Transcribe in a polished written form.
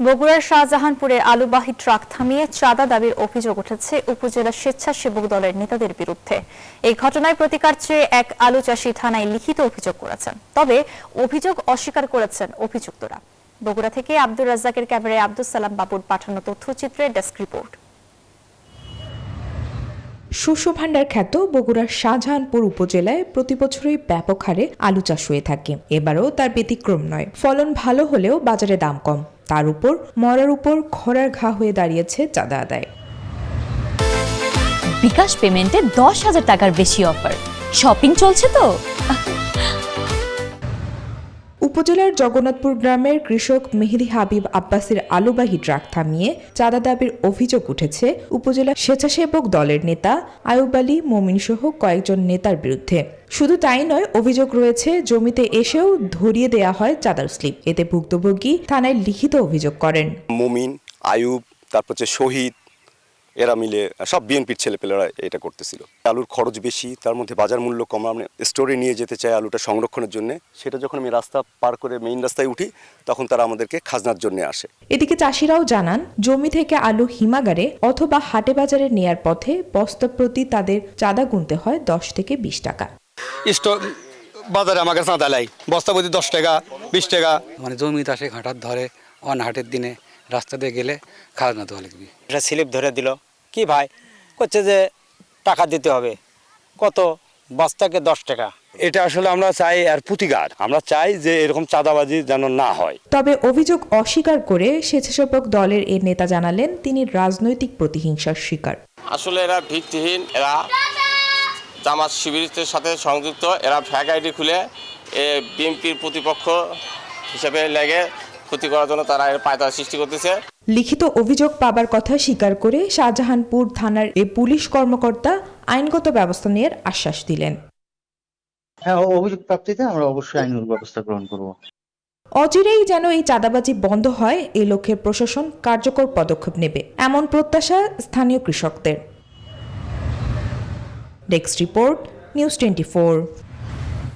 বগুড়ার শাহজাহানপুরে আলুবাহী ট্রাক থামিয়ে চাঁদা দাবির অভিযোগ উঠেছে উপজেলা স্বেচ্ছাসেবক দলের নেতাদের বিরুদ্ধে। এই ঘটনায় প্রতিকার চেয়ে এক আলু চাষী থানায় লিখিত অভিযোগ করেছেন, তবে অভিযোগ অস্বীকার করেছেন অভিযুক্তরা। বগুড়া থেকে আব্দুর রাজ্জাকের ক্যামেরায় আব্দুল সালাম বাবুর পাঠানো তথ্যচিত্রে ডেস্ক রিপোর্ট। শস্য ভাণ্ডার খ্যাত বগুড়ার শাহজাহানপুর উপজেলায় প্রতি বছরই ব্যাপক হারে আলু চাষ হয়ে থাকে। এবারও তার ব্যতিক্রম নয়। ফলন ভালো হলেও বাজারে দাম কম, তার উপর মরার উপর খরার ঘা হয়ে দাঁড়িয়েছে চাঁদা আদায়। বিকাশ পেমেন্টে 10,000 টাকার বেশি অফার, শপিং চলছে তো। উপজেলার জগন্নাথপুর গ্রামের কৃষক মেহেদি হাবিব আব্বাসের আলুবাহী ট্রাক থামিয়ে চাঁদা দাবির অভিযোগ উঠেছে উপজেলা স্বেচ্ছাসেবক দলের নেতা আয়ুব আলী মমিন সহ কয়েকজন নেতার বিরুদ্ধে। শুধু তাই নয়, অভিযোগ রয়েছে জমিতে এসেও ধরিয়ে দেয়া হয় চাঁদার স্লিপ। এতে ভুক্তভোগী থানায় লিখিত অভিযোগ করেন। মমিন, আয়ুব, তারপর শহীদ, এরা মিলে সব বিএনপির ছেলেপেলেরা এটা করতেছিল। আলুর খরচ বেশি, তার মধ্যে বাজার মূল্য কম। আমরা স্টোরে নিয়ে যেতে চাই আলুটা সংরক্ষণের জন্য। সেটা যখন আমি রাস্তা পার করে মেইন রাস্তায় উঠি, তখন তারা আমাদেরকে খাজনার জন্য আসে। এদিকে চাষিরাও জানান, জমি থেকে আলু হিমাগারে অথবা হাটে বাজারে নেয়ার পথে বস্তা প্রতি তাদের চাঁদা গুনতে হয় 10 থেকে 20 টাকা। বাজারে আমাকে চাঁদা লাই বস্তা প্রতি 10 টাকা 20 টাকা। মানে জমিতে আসে ঘাটার ধরে অন হাটের দিনে রাস্তা দিয়ে গেলে খাজনা দেওয়া লাগবে। এটা স্লিপ ধরে দিল, কি ভাই করছে যে টাকা দিতে হবে, কত বস্তাকে 10 টাকা। এটা আসলে আমরা চাই আর প্রতিকার, আমরা চাই যে এরকম চাঁদাবাজি যেন না হয়। তবে অভিযোগ অস্বীকার করে স্বেচ্ছাসেবক দলের এই নেতা জানালেন তিনি রাজনৈতিক প্রতিহিংসার শিকার। আসলে এরা ভিত্তিহীন, এরা জামাত শিবিরের সাথে সংযুক্ত। এরা ফ্যাক আইডি খুলে বিএনপির প্রতিপক্ষ হিসেবে লেগে ক্ষতি করার জন্য তারা এর পায়তারা সৃষ্টি করতেছে। লিখিত অভিযোগ পাবার কথা স্বীকার করে শাহজাহানপুর থানার এই পুলিশ কর্মকর্তা আইনগত ব্যবস্থা নেওয়ার আশ্বাস দিলেন। হ্যাঁ, অভিযোগ প্রাপ্তিতে আমরা অবশ্যই আইনগত ব্যবস্থা গ্রহণ করব। অচিরেই যেন এই চাঁদাবাজি বন্ধ হয়, এই লক্ষ্যে প্রশাসন কার্যকর পদক্ষেপ নেবে, এমন প্রত্যাশা স্থানীয় কৃষকদের। Desk report, news 24।